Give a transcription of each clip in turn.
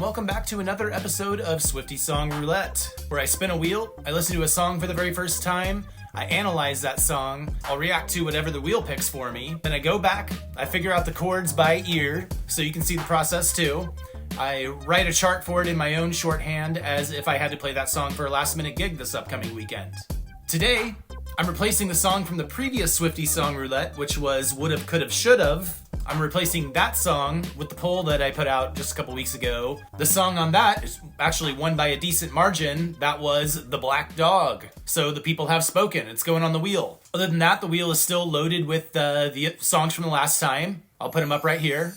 welcome back to another episode of Swifty Song Roulette, where I spin a wheel, I listen to a song for the very first time, I analyze that song, I'll react to whatever the wheel picks for me, then I go back, I figure out the chords by ear, so you can see the process too. I write a chart for it in my own shorthand as if I had to play that song for a last-minute gig this upcoming weekend. Today, I'm replacing the song from the previous Swifty Song Roulette, which was Would've, Could've, Should've. I'm replacing that song with the poll that I put out just a couple weeks ago. The song on that is actually won by a decent margin. That was The Black Dog. So the people have spoken. It's going on the wheel. Other than that, the wheel is still loaded with the songs from the last time. I'll put them up right here.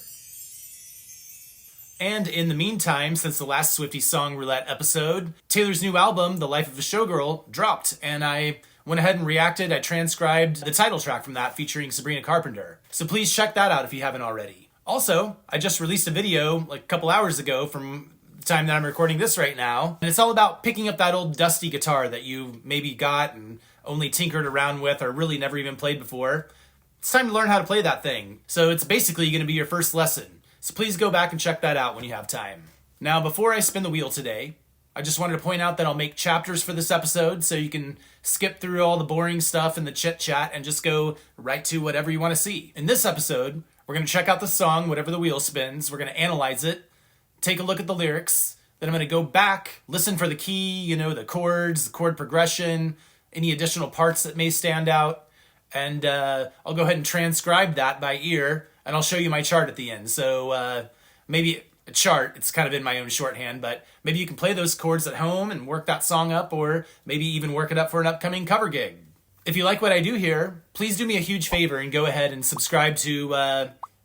And in the meantime, since the last Swifty Song Roulette episode, Taylor's new album, The Life of a Showgirl, dropped, and I went ahead and reacted. I transcribed the title track from that featuring Sabrina Carpenter. So please check that out if you haven't already. Also, I just released a video like a couple hours ago from the time that I'm recording this right now, and it's all about picking up that old dusty guitar that you maybe got and only tinkered around with or really never even played before. It's time to learn how to play that thing. So it's basically going to be your first lesson. So please go back and check that out when you have time. Now, before I spin the wheel today, I just wanted to point out that I'll make chapters for this episode so you can skip through all the boring stuff and the chit-chat and just go right to whatever you want to see. In this episode, we're going to check out the song, whatever the wheel spins. We're going to analyze it, take a look at the lyrics. Then I'm going to go back, listen for the key, the chords, the chord progression, any additional parts that may stand out. And I'll go ahead and transcribe that by ear, and I'll show you my chart at the end. So maybe a chart, it's kind of in my own shorthand, but maybe you can play those chords at home and work that song up, or maybe even work it up for an upcoming cover gig. If you like what I do here, please do me a huge favor and go ahead and subscribe to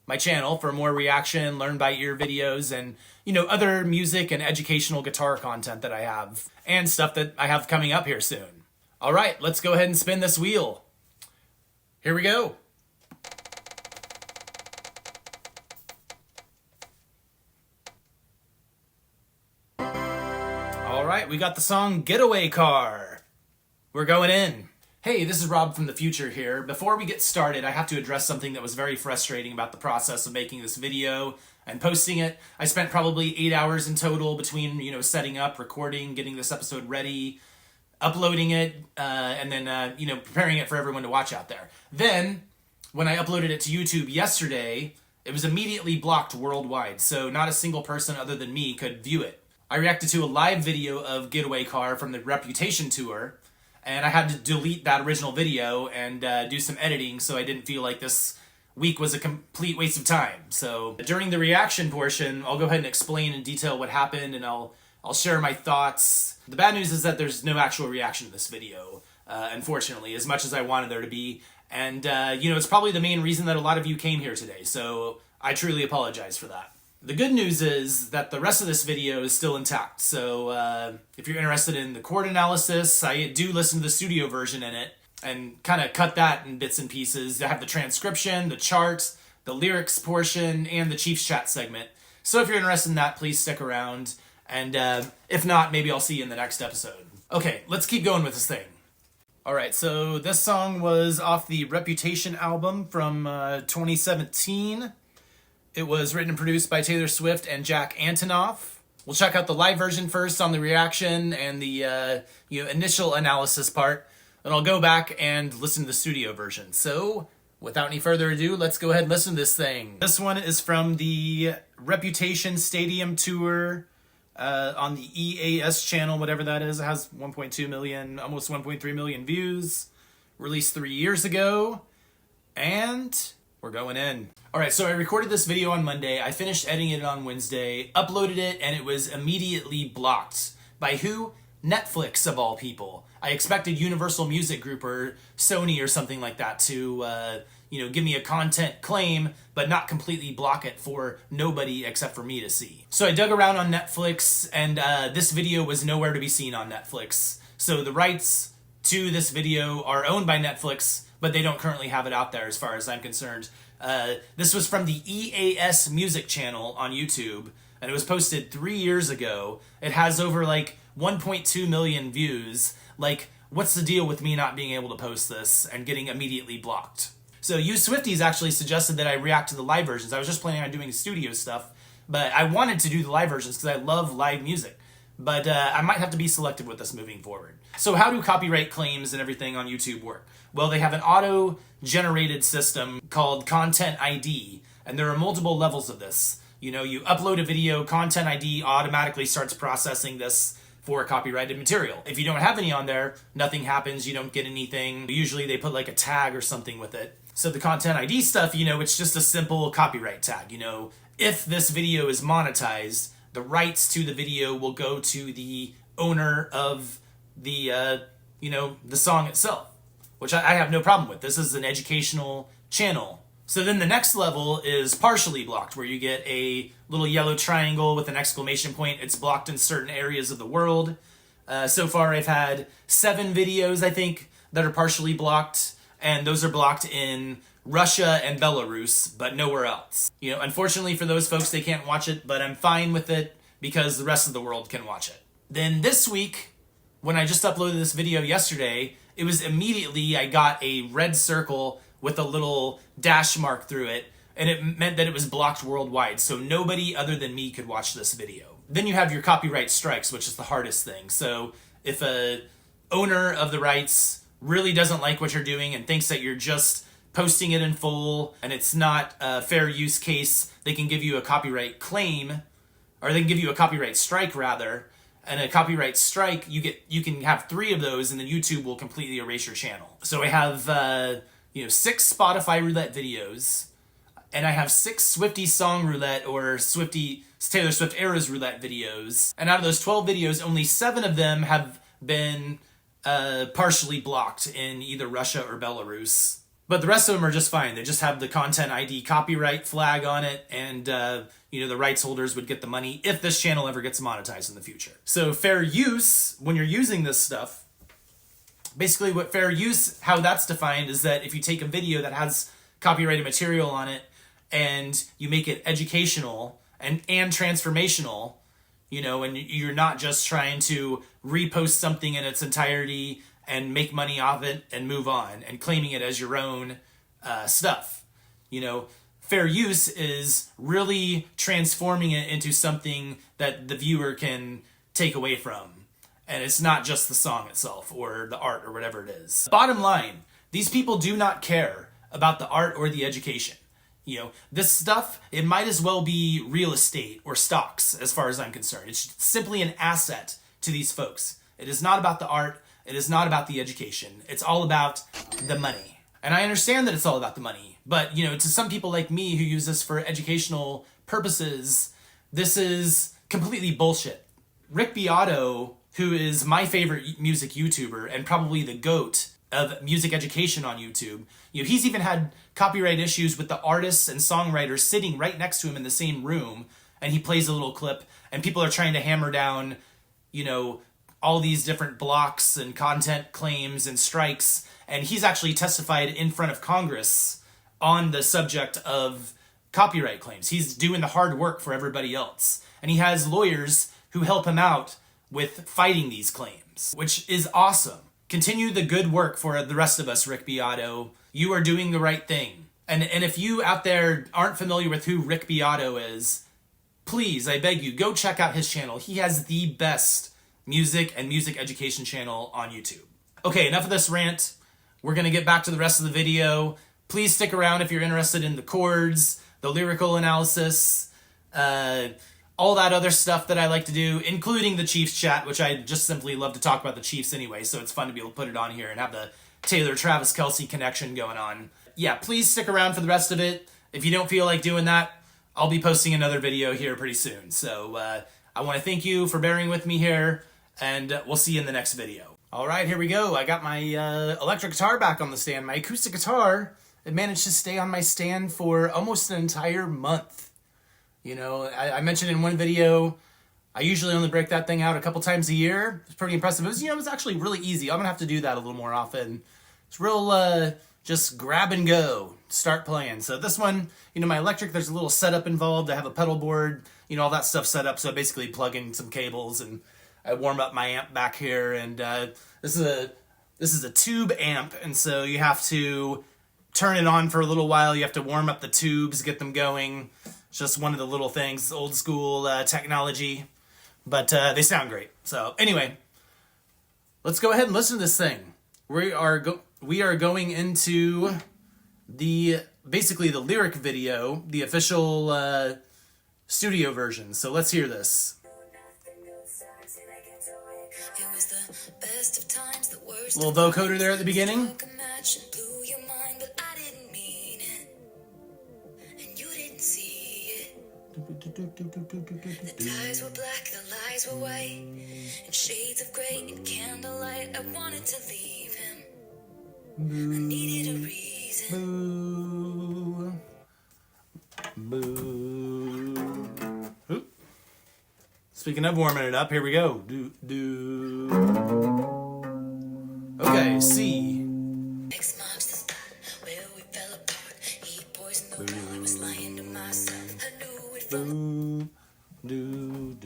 my channel for more reaction, learn by ear videos, and other music and educational guitar content that I have, and stuff that I have coming up here soon. All right, let's go ahead and spin this wheel. Here we go. All right, we got the song Getaway Car. We're going in. Hey, this is Rob from the future here. Before we get started, I have to address something that was very frustrating about the process of making this video and posting it. I spent probably 8 hours in total between, setting up, recording, getting this episode ready, uploading it, and then, preparing it for everyone to watch out there. Then, when I uploaded it to YouTube yesterday, it was immediately blocked worldwide, so not a single person other than me could view it. I reacted to a live video of Getaway Car from the Reputation tour, and I had to delete that original video and do some editing so I didn't feel like this week was a complete waste of time. So during the reaction portion, I'll go ahead and explain in detail what happened, and I'll share my thoughts. The bad news is that there's no actual reaction to this video, unfortunately, as much as I wanted there to be. And, it's probably the main reason that a lot of you came here today, so I truly apologize for that. The good news is that the rest of this video is still intact, so if you're interested in the chord analysis, I do listen to the studio version in it and kind of cut that in bits and pieces. I have the transcription, the chart, the lyrics portion, and the Chiefs Chat segment. So if you're interested in that, please stick around, and if not, maybe I'll see you in the next episode. Okay, let's keep going with this thing. Alright, so this song was off the Reputation album from 2017. It was written and produced by Taylor Swift and Jack Antonoff. We'll check out the live version first on the reaction and the initial analysis part, and I'll go back and listen to the studio version. So, without any further ado, let's go ahead and listen to this thing. This one is from the Reputation Stadium Tour on the EAS channel, whatever that is. It has 1.2 million, almost 1.3 million views. Released 3 years ago, and we're going in. Alright, so I recorded this video on Monday, I finished editing it on Wednesday, uploaded it, and it was immediately blocked. By who? Netflix, of all people. I expected Universal Music Group or Sony or something like that to, give me a content claim, but not completely block it for nobody except for me to see. So I dug around on Netflix, and this video was nowhere to be seen on Netflix. So the rights to this video are owned by Netflix, but they don't currently have it out there as far as I'm concerned. This was from the EAS Music channel on YouTube, and it was posted 3 years ago. It has over 1.2 million views. What's the deal with me not being able to post this and getting immediately blocked? So you Swifties actually suggested that I react to the live versions. I was just planning on doing studio stuff, But I wanted to do the live versions because I love live music. But I might have to be selective with this moving forward. So how do copyright claims and everything on YouTube work? Well, they have an auto-generated system called Content ID, and there are multiple levels of this. You know, you upload a video, Content ID automatically starts processing this for copyrighted material. If you don't have any on there, nothing happens, you don't get anything. Usually they put like a tag or something with it. So the Content ID stuff, you know, it's just a simple copyright tag. You know, if this video is monetized, the rights to the video will go to the owner of the, you know, the song itself, which I have no problem with. This is an educational channel. So then the next level is partially blocked, where you get a little yellow triangle with an exclamation point. It's blocked in certain areas of the world. So far I've had 7 videos, I think, that are partially blocked, and those are blocked in Russia and Belarus, but nowhere else. You know, unfortunately for those folks, they can't watch it, but I'm fine with it because the rest of the world can watch it. Then this week, when I just uploaded this video yesterday, it was immediately I got a red circle with a little dash mark through it, and it meant that it was blocked worldwide, so nobody other than me could watch this video. Then you have your copyright strikes, which is the hardest thing. So if a owner of the rights really doesn't like what you're doing and thinks that you're just posting it in full and it's not a fair use case, they can give you a copyright claim, or they can give you a copyright strike rather. And a copyright strike, you can have 3 of those, and then YouTube will completely erase your channel. So I have 6 Spotify Roulette videos, and I have 6 Swiftie Song Roulette or Taylor Swift Eras Roulette videos. And out of those 12 videos, only 7 of them have been partially blocked in either Russia or Belarus. But the rest of them are just fine. They just have the Content ID copyright flag on it, and the rights holders would get the money if this channel ever gets monetized in the future. So fair use, when you're using this stuff, basically what fair use, how that's defined is that if you take a video that has copyrighted material on it and you make it educational and transformational, you know, and you're not just trying to repost something in its entirety and make money off it and move on and claiming it as your own stuff. You know, fair use is really transforming it into something that the viewer can take away from. And it's not just the song itself or the art or whatever it is. Bottom line, these people do not care about the art or the education. You know, this stuff, it might as well be real estate or stocks as far as I'm concerned. It's simply an asset to these folks. It is not about the art. It is not about the education. It's all about the money. And I understand that it's all about the money. But, you know, to some people like me who use this for educational purposes, this is completely bullshit. Rick Beato, who is my favorite music YouTuber and probably the GOAT of music education on YouTube, you know, he's even had copyright issues with the artists and songwriters sitting right next to him in the same room, and he plays a little clip, and people are trying to hammer down, you know, all these different blocks and content claims and strikes, and he's actually testified in front of Congress on the subject of copyright claims. He's doing the hard work for everybody else, and he has lawyers who help him out with fighting these claims, which is awesome. Continue the good work for the rest of us, Rick Beato. You are doing the right thing. And if you out there aren't familiar with who Rick Beato is, please, I beg you, go check out his channel. He has the best music and music education channel on YouTube. Okay, enough of this rant. We're going to get back to the rest of the video. Please stick around if you're interested in the chords, the lyrical analysis, all that other stuff that I like to do, including the Chiefs chat, which I just simply love to talk about the Chiefs anyway, so it's fun to be able to put it on here and have the Taylor-Travis Kelce connection going on. Yeah, please stick around for the rest of it. If you don't feel like doing that, I'll be posting another video here pretty soon. So I want to thank you for bearing with me here, and we'll see you in the next video. All right, here we go. I got my electric guitar back on the stand. My acoustic guitar, it managed to stay on my stand for almost an entire month. You know, I mentioned in one video, I usually only break that thing out a couple times a year. It's pretty impressive. It was, it was actually really easy. I'm going to have to do that a little more often. It's real, just grab and go, start playing. So this one, my electric, there's a little setup involved. I have a pedal board, all that stuff set up. So I basically plug in some cables and I warm up my amp back here. And this is a tube amp. And so you have to turn it on for a little while. You have to warm up the tubes, get them going. It's just one of the little things, old school technology, but they sound great. So anyway, let's go ahead and listen to this thing. We are going into basically the lyric video, the official studio version. So let's hear this. Little vocoder there at the beginning. The ties were black, the lies were white, in shades of grey, in candlelight. I wanted to leave him. I needed a reason. Boo. Boo. Oop. Speaking of warming it up, here we go. Do. Okay, C. X marks the spot where we fell apart. He poisoned the well, I was lying to myself. I knew it from Do.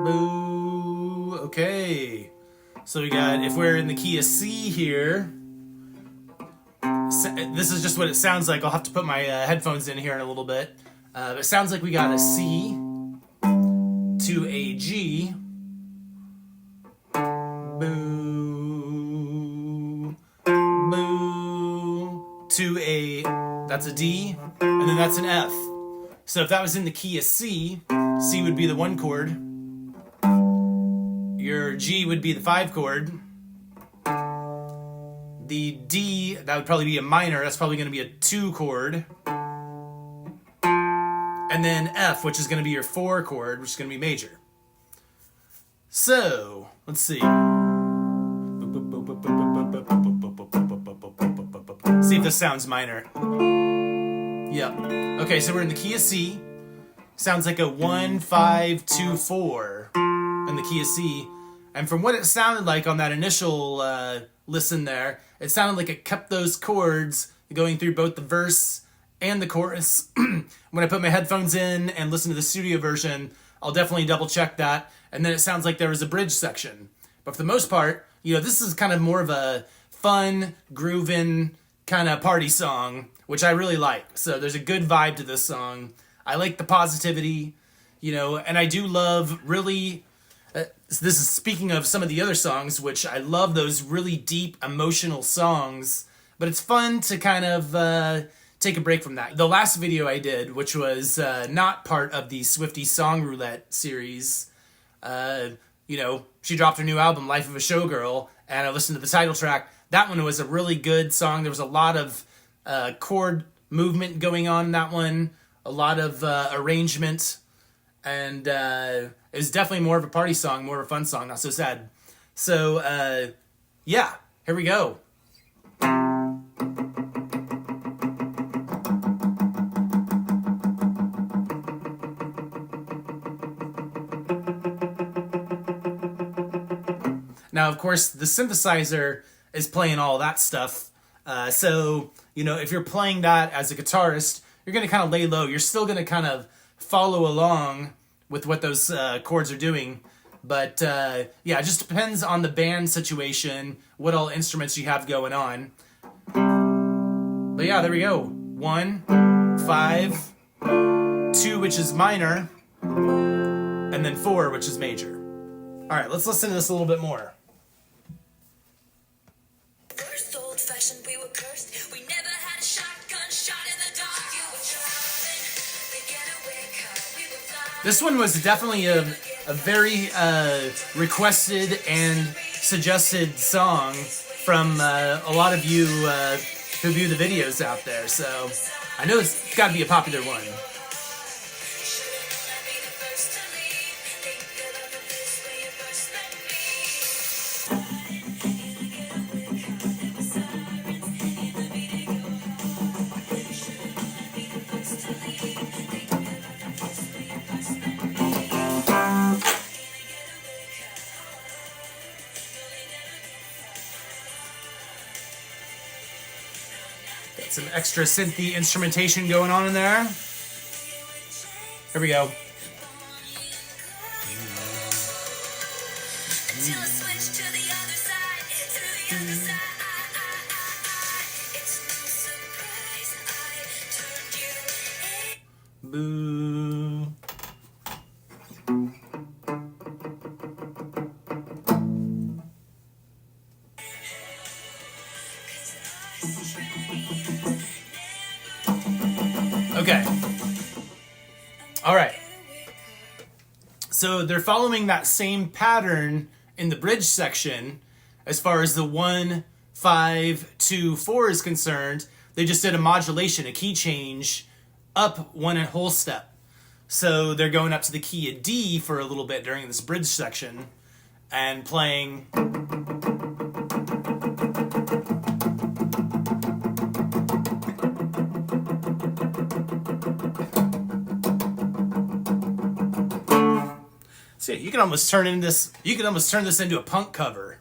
Boo. Okay. So we got, if we're in the key of C here, this is just what it sounds like. I'll have to put my headphones in here in a little bit. It sounds like we got a C to a G. Boo. Boo. To a, that's a D, and then that's an F. So if that was in the key of C, C would be the 1 chord. Your G would be the 5 chord. The D, that would probably be a minor. That's probably going to be a 2 chord. And then F, which is going to be your 4 chord, which is going to be major. So, let's see. See if this sounds minor. Yep. Okay, so we're in the key of C. Sounds like a 1, 5, 2, 4 in the key of C. And from what it sounded like on that initial listen there, it sounded like it kept those chords going through both the verse and the chorus. When I put my headphones in and listen to the studio version, I'll definitely double check that. And then it sounds like there was a bridge section. But for the most part, this is kind of more of a fun, grooving kind of party song, which I really like. So there's a good vibe to this song. I like the positivity, and I do love really... this is speaking of some of the other songs, which I love those really deep, emotional songs. But it's fun to kind of take a break from that. The last video I did, which was not part of the Swiftie Song Roulette series, she dropped her new album, Life of a Showgirl, and I listened to the title track. That one was a really good song. There was a lot of chord movement going on in that one, a lot of arrangement, and it was definitely more of a party song, more of a fun song, not so sad. So, yeah, here we go. Now, of course, the synthesizer is playing all that stuff. So, if you're playing that as a guitarist, you're going to kind of lay low. You're still going to kind of follow along with what those chords are doing. But, yeah, it just depends on the band situation, what all instruments you have going on. But, yeah, there we go. 1, 5, 2, which is minor, and then 4, which is major. All right, let's listen to this a little bit more. We were cursed. We never had a shotgun shot in the dark. You were driving the getaway car. We were flying. This one was definitely a very requested and suggested song from a lot of you who view the videos out there. So I know it's got to be a popular one. Got some extra synthy instrumentation going on in there. Here we go. Till I switch to the other side. the other side. It's no surprise I turned you in. Boo. Okay. All right. So they're following that same pattern in the bridge section as far as the 1, 5, 2, 4 is concerned. They just did a modulation, a key change up one whole step. So they're going up to the key of D for a little bit during this bridge section and playing. So you can almost turn this into a punk cover.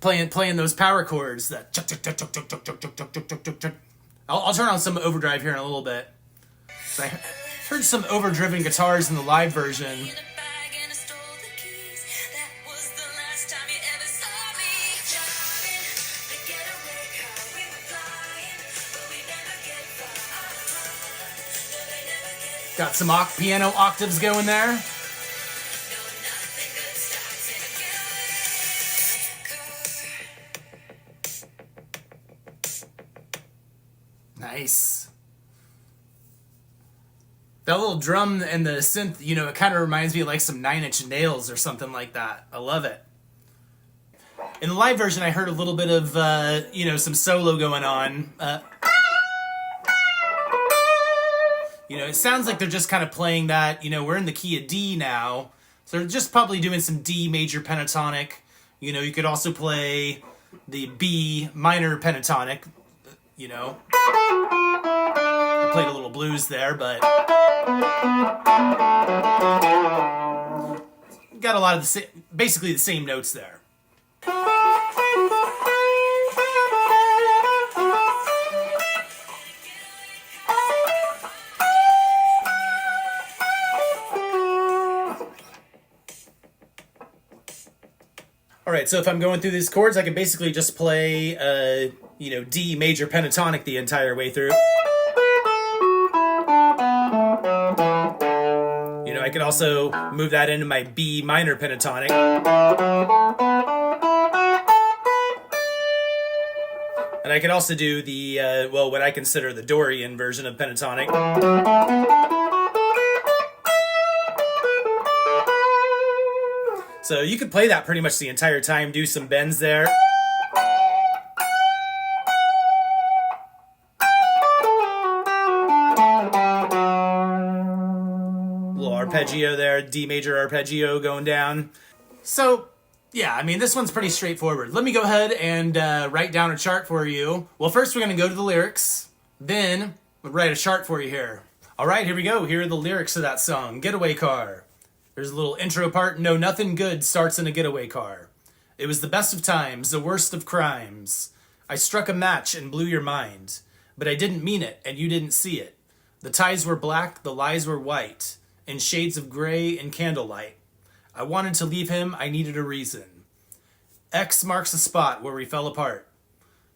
Playing those power chords that chuck chuck chuck chuck chuck chuck chuck chuck chuck chuck chuck chuck chuck. I'll turn on some overdrive here in a little bit. I heard some overdriven guitars in the live version. In a bag and I stole the keys. That was the last time you ever saw me. Driving the getaway car. We were flying, but we never get far. No, they never get far. Got some piano octaves going there. No, nothing good starts in a getaway car. Nice. That little drum and the synth, it kind of reminds me of like some 9 Inch Nails or something like that. I love it. In the live version, I heard a little bit of, some solo going on. It sounds like they're just kind of playing that. We're in the key of D now. So they're just probably doing some D major pentatonic. You could also play the B minor pentatonic, I played a little blues there, but got a lot of basically the same notes there. All right, so if I'm going through these chords, I can basically just play, D major pentatonic the entire way through. I could also move that into my B minor pentatonic. And I could also do the, what I consider the Dorian version of pentatonic. So you could play that pretty much the entire time, do some bends there. Arpeggio there, D major arpeggio going down. So, yeah, this one's pretty straightforward. Let me go ahead and write down a chart for you. Well, first we're going to go to the lyrics, then we'll write a chart for you here. All right, here we go. Here are the lyrics of that song, Getaway Car. There's a little intro part. No, nothing good starts in a getaway car. It was the best of times, the worst of crimes. I struck a match and blew your mind, but I didn't mean it and you didn't see it. The ties were black, the lies were white. In shades of gray and candlelight. I wanted to leave him, I needed a reason. X marks the spot where we fell apart.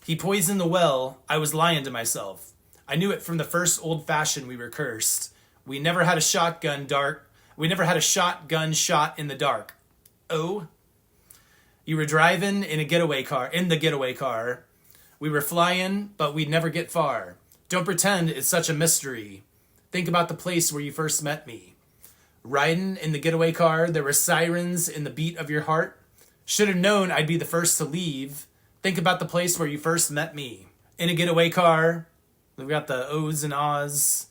He poisoned the well, I was lying to myself. I knew it from the first old fashioned we were cursed. We never had a shotgun shot in the dark. Oh? You were driving in the getaway car. We were flying, but we'd never get far. Don't pretend it's such a mystery. Think about the place where you first met me. Riding in the getaway car, there were sirens in the beat of your heart. Should have known I'd be the first to leave. Think about the place where you first met me. In a getaway car, we've got the O's and Ahs.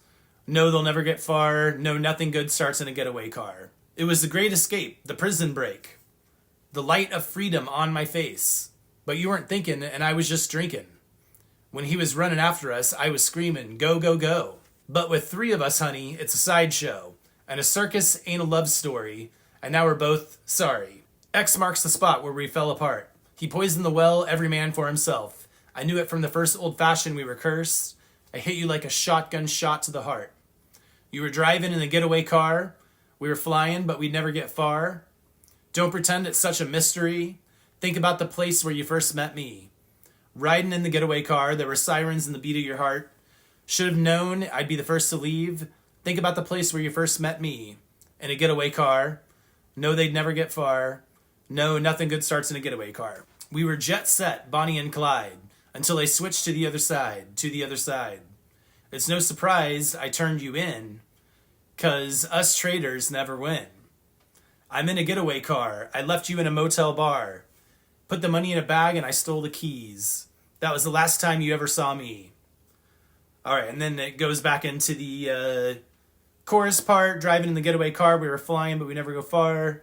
No, they'll never get far. No, nothing good starts in a getaway car. It was the great escape, the prison break. The light of freedom on my face. But you weren't thinking, and I was just drinking. When he was running after us, I was screaming, go, go, go. But with 3 of us, honey, it's a sideshow. And a circus ain't a love story. And now we're both sorry. X marks the spot where we fell apart. He poisoned the well, every man for himself. I knew it from the first old fashioned we were cursed. I hit you like a shotgun shot to the heart. You were driving in a getaway car. We were flying, but we'd never get far. Don't pretend it's such a mystery. Think about the place where you first met me. Riding in the getaway car, there were sirens in the beat of your heart. Should have known I'd be the first to leave. Think about the place where you first met me. In a getaway car. No, they'd never get far. No, nothing good starts in a getaway car. We were jet set, Bonnie and Clyde, until they switched to the other side, to the other side. It's no surprise I turned you in, 'cause us traders never win. I'm in a getaway car. I left you in a motel bar. Put the money in a bag and I stole the keys. That was the last time you ever saw me. All right, and then it goes back into the chorus part. Driving in the getaway car. We were flying, but we never go far.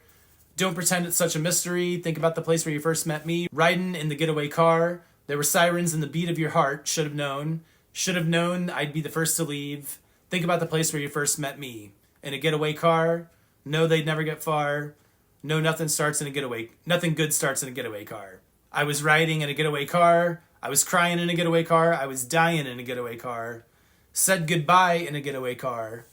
Don't pretend it's such a mystery. Think about the place where you first met me. Riding in the getaway car. There were sirens in the beat of your heart. Should have known. Should have known I'd be the first to leave. Think about the place where you first met me. In a getaway car. No, they'd never get far. No, nothing good starts in a getaway car. I was riding in a getaway car. I was crying in a getaway car. I was dying in a getaway car. Said goodbye in a getaway car.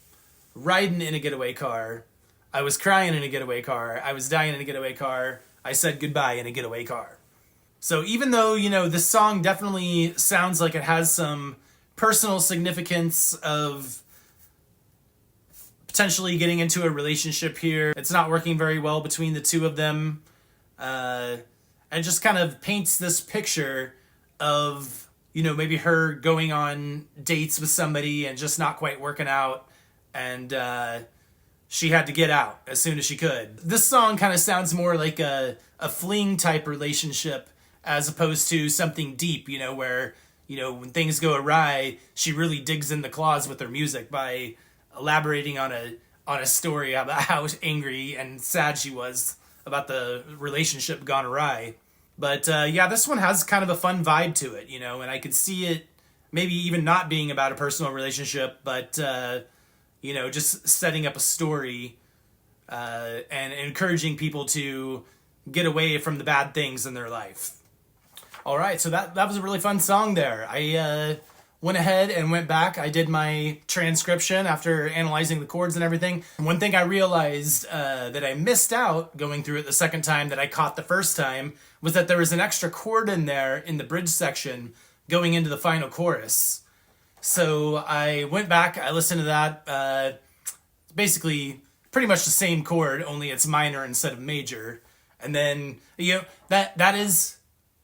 Riding in a getaway car. I was crying in a getaway car. I was dying in a getaway car. I said goodbye in a getaway car. So even though, this song definitely sounds like it has some personal significance of potentially getting into a relationship here, it's not working very well between the two of them. And just kind of paints this picture of, maybe her going on dates with somebody and just not quite working out. And she had to get out as soon as she could. This song kind of sounds more like a fling type relationship as opposed to something deep, where, when things go awry, she really digs in the claws with her music by elaborating on a story about how angry and sad she was about the relationship gone awry. But this one has kind of a fun vibe to it, and I could see it maybe even not being about a personal relationship, but just setting up a story and encouraging people to get away from the bad things in their life. All right, so that was a really fun song there. I went ahead and went back. I did my transcription after analyzing the chords and everything. One thing I realized that I missed out going through it the second time that I caught the first time was that there was an extra chord in there in the bridge section going into the final chorus. So I went back, I listened to that. Basically, pretty much the same chord, only it's minor instead of major. And then,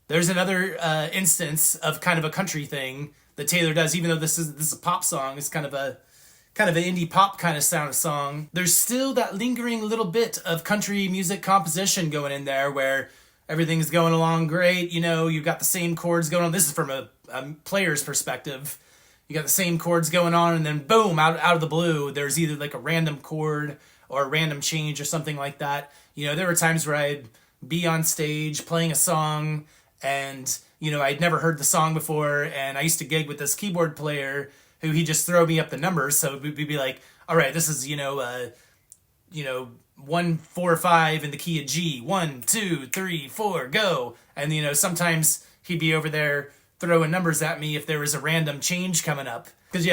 there's another instance of kind of a country thing that Taylor does, even though this is a pop song. It's kind of an indie pop kind of sound of song. There's still that lingering little bit of country music composition going in there where everything's going along great. You've got the same chords going on. This is from a player's perspective. You got the same chords going on, and then boom, out of the blue, there's either like a random chord or a random change or something like that. There were times where I'd be on stage playing a song, and I'd never heard the song before, and I used to gig with this keyboard player who he'd just throw me up the numbers. So we'd be like, all right, this is 1 4 5 in the key of G, 1 2 3 4 go, and sometimes he'd be over there throwing numbers at me if there was a random change coming up. Because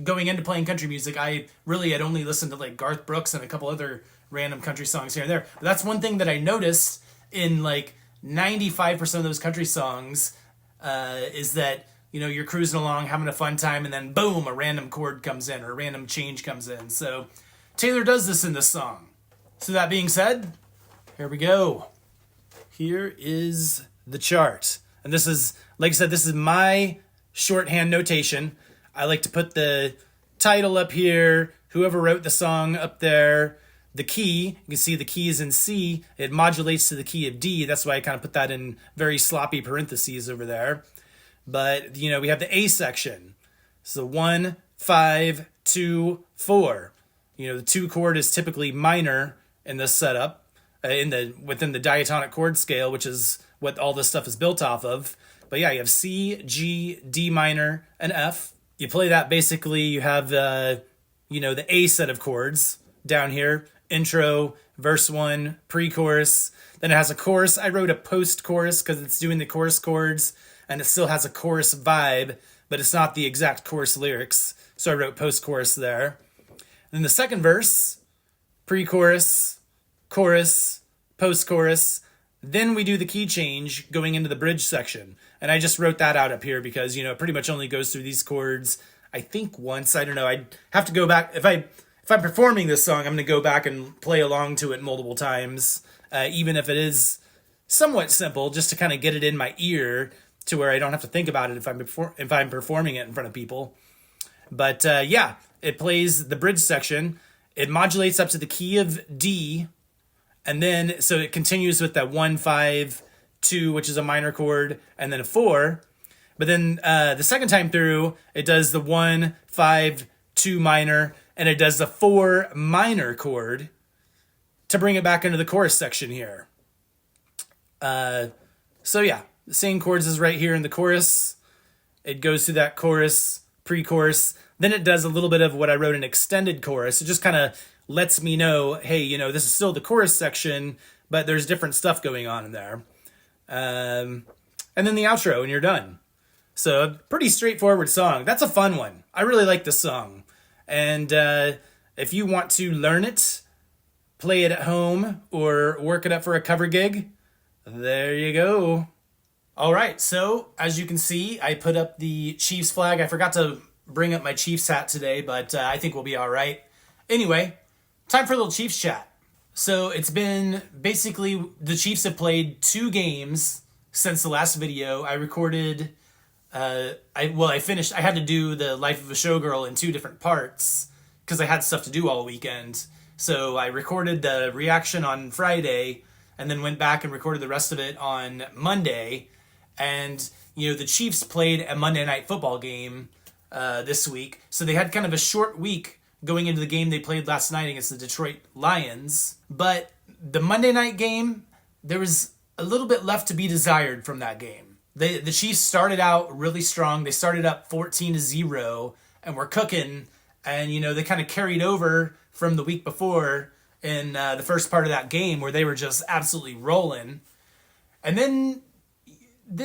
going into playing country music, I really had only listened to like Garth Brooks and a couple other random country songs here and there. But that's one thing that I noticed in like 95% of those country songs is that you're cruising along having a fun time, and then boom, a random chord comes in or a random change comes in. So Taylor does this in this song. So that being said, here we go. Here is the chart. And this is, like I said, this is my shorthand notation. I like to put the title up here, whoever wrote the song up there, the key. You can see the key is in C. It modulates to the key of D. That's why I kind of put that in very sloppy parentheses over there. But, we have the A section. So 1, 5, 2, 4. The 2 chord is typically minor in this setup, within the diatonic chord scale, which is what all this stuff is built off of. But you have C, G, D minor, and F. You play that basically, you have the A set of chords down here. Intro, verse 1, pre-chorus. Then it has a chorus. I wrote a post-chorus because it's doing the chorus chords, and it still has a chorus vibe, but it's not the exact chorus lyrics. So I wrote post-chorus there. Then the second verse, pre-chorus, chorus, post-chorus, Then we do the key change going into the bridge section. And I just wrote that out up here because, it pretty much only goes through these chords, I think once. I don't know. I'd have to go back. If I'm performing this song, I'm going to go back and play along to it multiple times, even if it is somewhat simple, just to kind of get it in my ear to where I don't have to think about it if I'm performing it in front of people. But yeah, it plays the bridge section. It modulates up to the key of D, and then so it continues with that 1, 5, 2, which is a minor chord, and then a 4. But then the second time through, it does the 1, 5, 2 minor, and it does the 4 minor chord to bring it back into the chorus section here. So yeah, the same chords as right here in the chorus. It goes through that chorus, pre-chorus. Then it does a little bit of what I wrote an extended chorus. It just kind of lets me know, hey, this is still the chorus section, but there's different stuff going on in there. And then the outro, and you're done. So a pretty straightforward song. That's a fun one. I really like this song. And if you want to learn it, play it at home, or work it up for a cover gig, there you go. All right, so as you can see, I put up the Chiefs flag. I forgot to bring up my Chiefs hat today, but I think we'll be all right. Anyway, time for a little Chiefs chat. So it's been basically, the Chiefs have played 2 games since the last video. I recorded, I finished, I had to do the Life of a Showgirl in 2 different parts because I had stuff to do all weekend. So I recorded the reaction on Friday and then went back and recorded the rest of it on Monday. And, the Chiefs played a Monday Night Football game this week. So they had kind of a short week going into the game they played last night against the Detroit Lions. But the Monday night game, there was a little bit left to be desired from that game. The Chiefs started out really strong. They started up 14-0 and were cooking. And, they kind of carried over from the week before in the first part of that game where they were just absolutely rolling. And then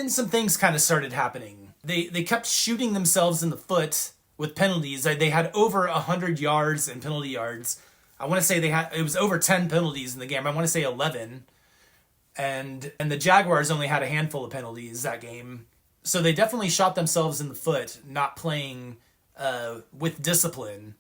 some things kind of started happening. They kept shooting themselves in the foot with penalties. They had over 100 yards and penalty yards. I want to say it was over 10 penalties in the game. I want to say 11. And the Jaguars only had a handful of penalties that game. So they definitely shot themselves in the foot, not playing with discipline.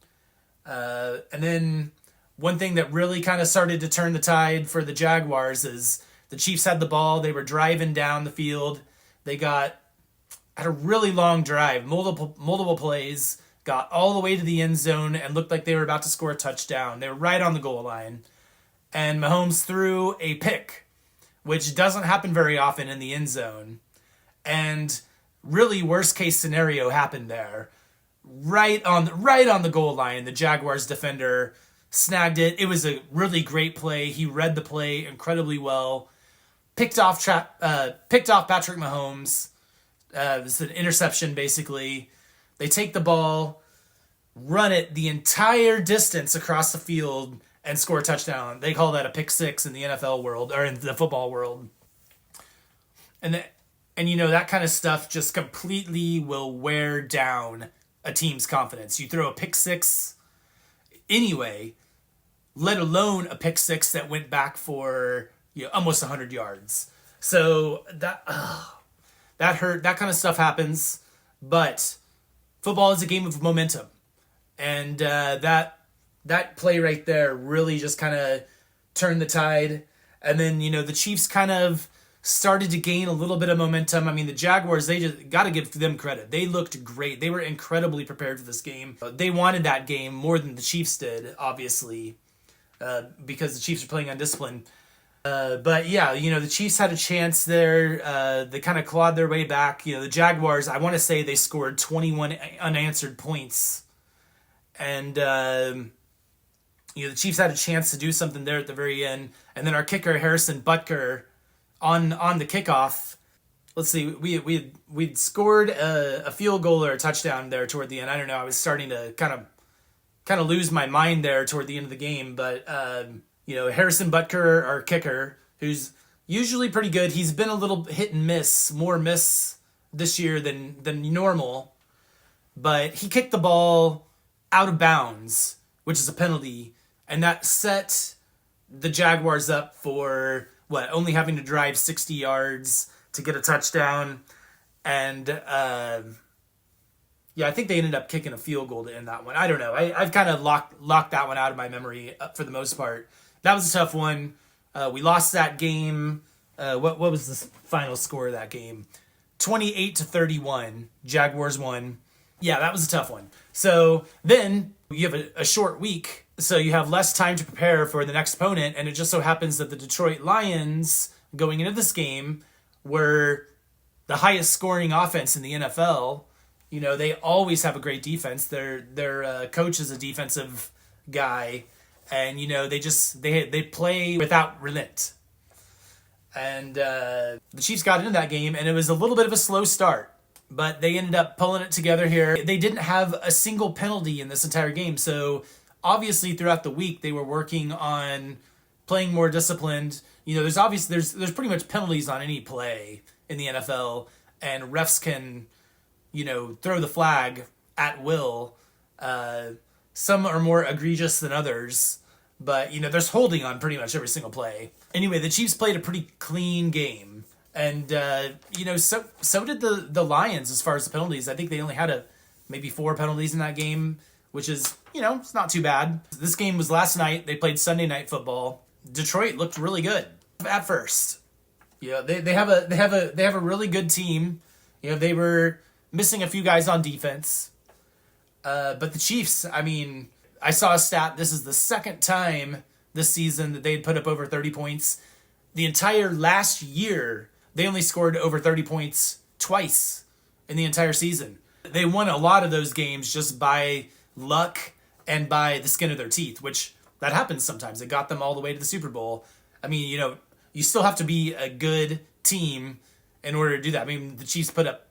And then one thing that really kind of started to turn the tide for the Jaguars is the Chiefs had the ball. They were driving down the field. They had a really long drive, multiple plays, got all the way to the end zone and looked like they were about to score a touchdown. They were right on the goal line. And Mahomes threw a pick, which doesn't happen very often in the end zone. And really worst case scenario happened there. Right on the goal line, the Jaguars defender snagged it. It was a really great play. He read the play incredibly well. Picked off Patrick Mahomes. It's an interception, basically. They take the ball, run it the entire distance across the field, and score a touchdown. They call that a pick six in the NFL world, or in the football world. And that kind of stuff just completely will wear down a team's confidence. You throw a pick six anyway, let alone a pick six that went back for almost 100 yards. So that hurt. That kind of stuff happens. But football is a game of momentum. And that play right there really just kind of turned the tide. And then, the Chiefs kind of started to gain a little bit of momentum. I mean, the Jaguars, they just got to give them credit. They looked great. They were incredibly prepared for this game. They wanted that game more than the Chiefs did, obviously, because the Chiefs are playing undisciplined. But yeah, the Chiefs had a chance there. They kind of clawed their way back. The Jaguars, I want to say they scored 21 unanswered points. And, the Chiefs had a chance to do something there at the very end. And then our kicker, Harrison Butker, on the kickoff, let's see, we'd scored a field goal or a touchdown there toward the end. I don't know. I was starting to kind of lose my mind there toward the end of the game. But, Harrison Butker, our kicker, who's usually pretty good. He's been a little hit and miss, more miss this year than normal. But he kicked the ball out of bounds, which is a penalty. And that set the Jaguars up for only having to drive 60 yards to get a touchdown. And yeah, I think they ended up kicking a field goal to end that one. I don't know. I've kind of locked that one out of my memory for the most part. That was a tough one. We lost that game. What was the final score of that game? 28-31. Jaguars won. Yeah, that was a tough one. So then you have a short week, so you have less time to prepare for the next opponent, and it just so happens that the Detroit Lions, going into this game, were the highest scoring offense in the NFL. You know, they always have a great defense. Their coach is a defensive guy, and you know they play without relent. And the Chiefs got into that game, and it was a little bit of a slow start, but they ended up pulling it together here. They didn't have a single penalty in this entire game, so obviously throughout the week they were working on playing more disciplined. You know, there's pretty much penalties on any play in the NFL, and refs can, you know, throw the flag at will. Some are more egregious than others, but, you know, there's holding on pretty much every single play. Anyway, the Chiefs played a pretty clean game. And, you know, so did the Lions as far as the penalties. I think they only had maybe 4 penalties in that game, which is, you know, it's not too bad. This game was last night. They played Sunday Night Football. Detroit looked really good at first. You know, they have a really good team. You know, they were missing a few guys on defense. But the Chiefs, I mean, I saw a stat. This is the second time this season that they'd put up over 30 points. The entire last year, they only scored over 30 points twice in the entire season. They won a lot of those games just by luck and by the skin of their teeth, which that happens sometimes. It got them all the way to the Super Bowl. I mean, you know, you still have to be a good team in order to do that. I mean, the Chiefs put up,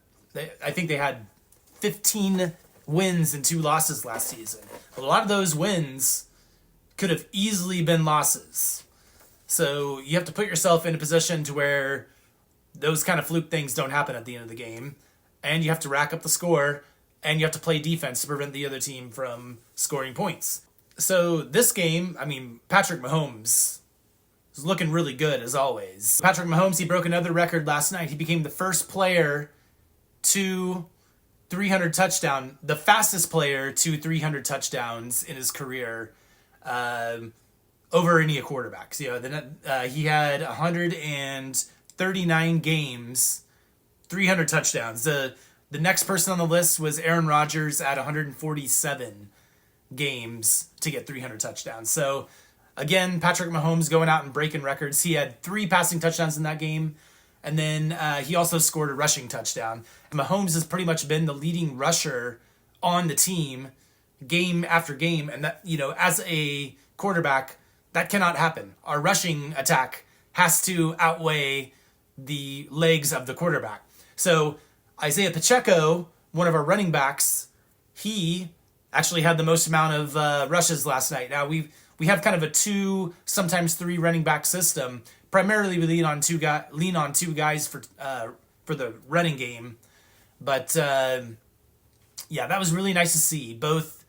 I think they had 15 wins and 2 losses last season. A lot of those wins could have easily been losses. So you have to put yourself in a position to where those kind of fluke things don't happen at the end of the game. And you have to rack up the score, and you have to play defense to prevent the other team from scoring points. So this game, I mean, Patrick Mahomes is looking really good as always. Patrick Mahomes, he broke another record last night. He became the first player to 300 touchdown, the fastest player to 300 touchdowns in his career, over any quarterbacks. You know, he had 139 games, 300 touchdowns. The next person on the list was Aaron Rodgers at 147 games to get 300 touchdowns. So again, Patrick Mahomes going out and breaking records. He had 3 passing touchdowns in that game. And then he also scored a rushing touchdown. Mahomes has pretty much been the leading rusher on the team game after game. And that, you know, as a quarterback, that cannot happen. Our rushing attack has to outweigh the legs of the quarterback. So Isaiah Pacheco, one of our running backs, he actually had the most amount of rushes last night. Now we have kind of a 2, sometimes 3 running back system. Primarily, we lean on two guys for the running game, but yeah, that was really nice to see. Both,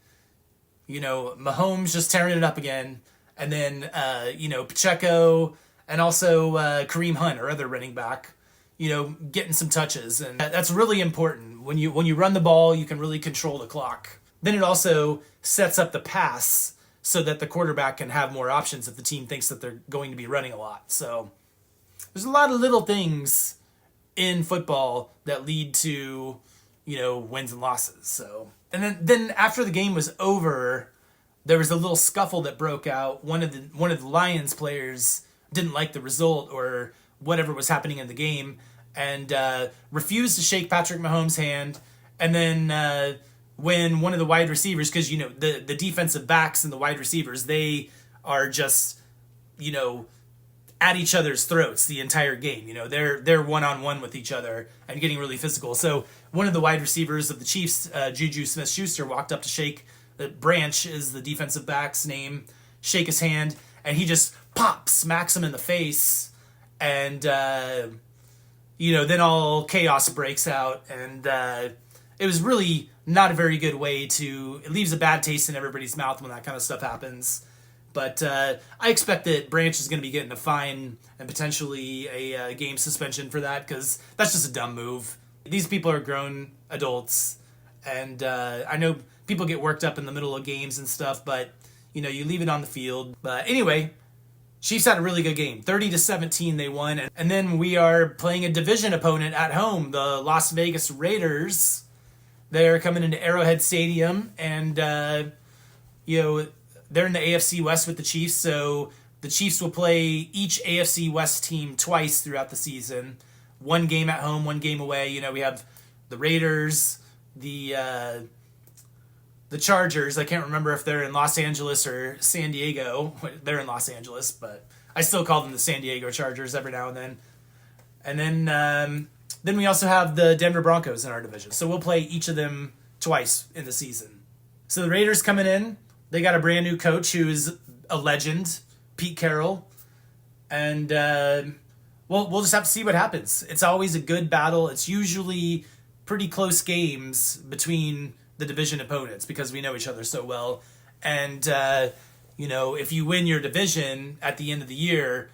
you know, Mahomes just tearing it up again, and then you know, Pacheco and also Kareem Hunt, our other running back, you know, getting some touches, and that's really important. When you run the ball, you can really control the clock. Then it also sets up the pass, so that the quarterback can have more options if the team thinks that they're going to be running a lot. So there's a lot of little things in football that lead to, you know, wins and losses. So, and then after the game was over, there was a little scuffle that broke out. One of the Lions players didn't like the result or whatever was happening in the game, and refused to shake Patrick Mahomes' hand. And then when one of the wide receivers, because, you know, the defensive backs and the wide receivers, they are just, you know, at each other's throats the entire game. You know, they're one-on-one with each other and getting really physical. So one of the wide receivers of the Chiefs, Juju Smith-Schuster, walked up to shake, Branch is the defensive back's name, shake his hand, and he just smacks him in the face. And, you know, then all chaos breaks out, and it was really not a very good way to... It leaves a bad taste in everybody's mouth when that kind of stuff happens. But I expect that Branch is going to be getting a fine and potentially a game suspension for that, because that's just a dumb move. These people are grown adults, and I know people get worked up in the middle of games and stuff, but you leave it on the field. But anyway, Chiefs had a really good game. 30-17 they won. And then we are playing a division opponent at home, the Las Vegas Raiders. They're coming into Arrowhead Stadium, and they're in the AFC West with the Chiefs, so the Chiefs will play each AFC West team twice throughout the season. One game at home, one game away. We have the Raiders, the Chargers. I can't remember if they're in Los Angeles or San Diego. They're in Los Angeles, but I still call them the San Diego Chargers every now and then. And then we also have the Denver Broncos in our division. So we'll play each of them twice in the season. So the Raiders coming in, they got a brand new coach who is a legend, Pete Carroll. And we'll just have to see what happens. It's always a good battle. It's usually pretty close games between the division opponents because we know each other so well. And, if you win your division at the end of the year,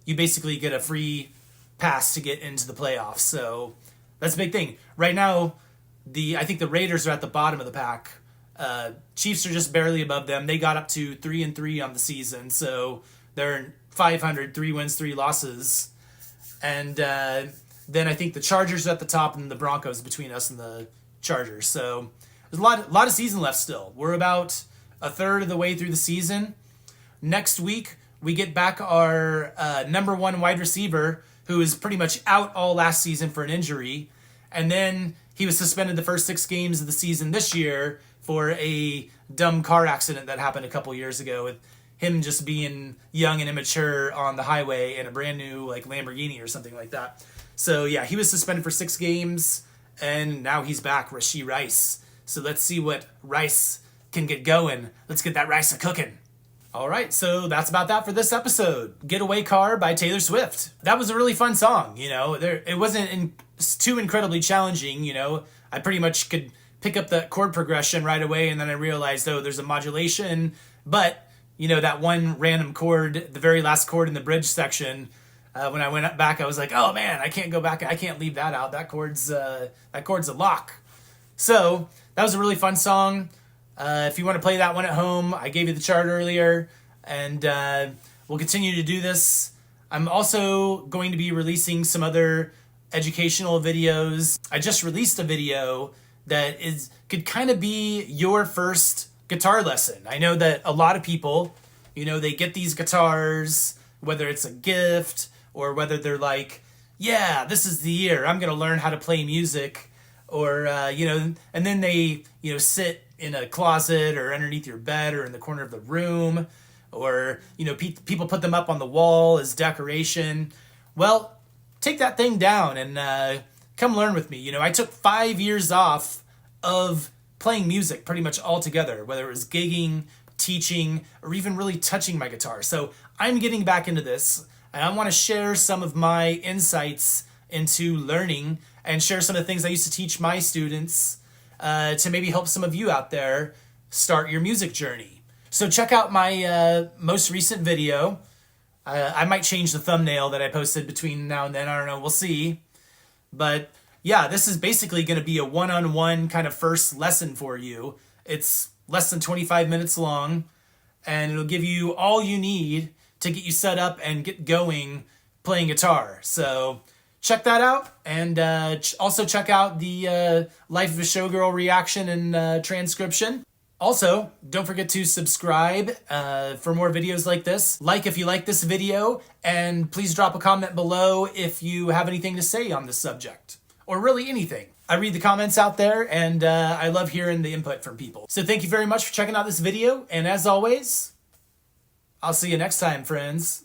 you basically get a free pass to get into the playoffs. So that's a big thing. Right now, I think the Raiders are at the bottom of the pack. Chiefs are just barely above them. They got up to 3-3 on the season, so they're 500, 3 wins, 3 losses. And then I think the Chargers are at the top, and the Broncos between us and the Chargers. So there's a lot of season left still. We're about a third of the way through the season. Next week, we get back our number 1 wide receiver, who is pretty much out all last season for an injury. And then he was suspended the first 6 games of the season this year for a dumb car accident that happened a couple years ago with him just being young and immature on the highway in a brand new Lamborghini or something like that. So yeah, he was suspended for 6 games, and now he's back, Rashee Rice. So let's see what Rice can get going. Let's get that rice a-cooking. All right, so that's about that for this episode. Getaway Car by Taylor Swift. That was a really fun song, It wasn't too incredibly challenging, I pretty much could pick up the chord progression right away, and then I realized, there's a modulation. But, that one random chord, the very last chord in the bridge section, when I went back, I was like, oh man, I can't go back. I can't leave that out. That chord's a lock. So that was a really fun song. If you want to play that one at home, I gave you the chart earlier, and we'll continue to do this. I'm also going to be releasing some other educational videos. I just released a video that could kind of be your first guitar lesson. I know that a lot of people, they get these guitars, whether it's a gift or whether they're like, yeah, this is the year I'm going to learn how to play music, or, and then they, sit in a closet or underneath your bed or in the corner of the room, or, people put them up on the wall as decoration. Well, take that thing down and come learn with me. I took 5 years off of playing music pretty much altogether, whether it was gigging, teaching, or even really touching my guitar. So I'm getting back into this, and I want to share some of my insights into learning and share some of the things I used to teach my students to maybe help some of you out there start your music journey. So check out my most recent video. I might change the thumbnail that I posted between now and then. I don't know. We'll see. But yeah, this is basically going to be a one-on-one kind of first lesson for you. It's less than 25 minutes long, and it'll give you all you need to get you set up and get going playing guitar. So check that out, and also check out the Life of a Showgirl reaction and transcription. Also, don't forget to subscribe for more videos like this. Like if you like this video, and please drop a comment below if you have anything to say on this subject, or really anything. I read the comments out there, and I love hearing the input from people. So thank you very much for checking out this video, and as always, I'll see you next time, friends.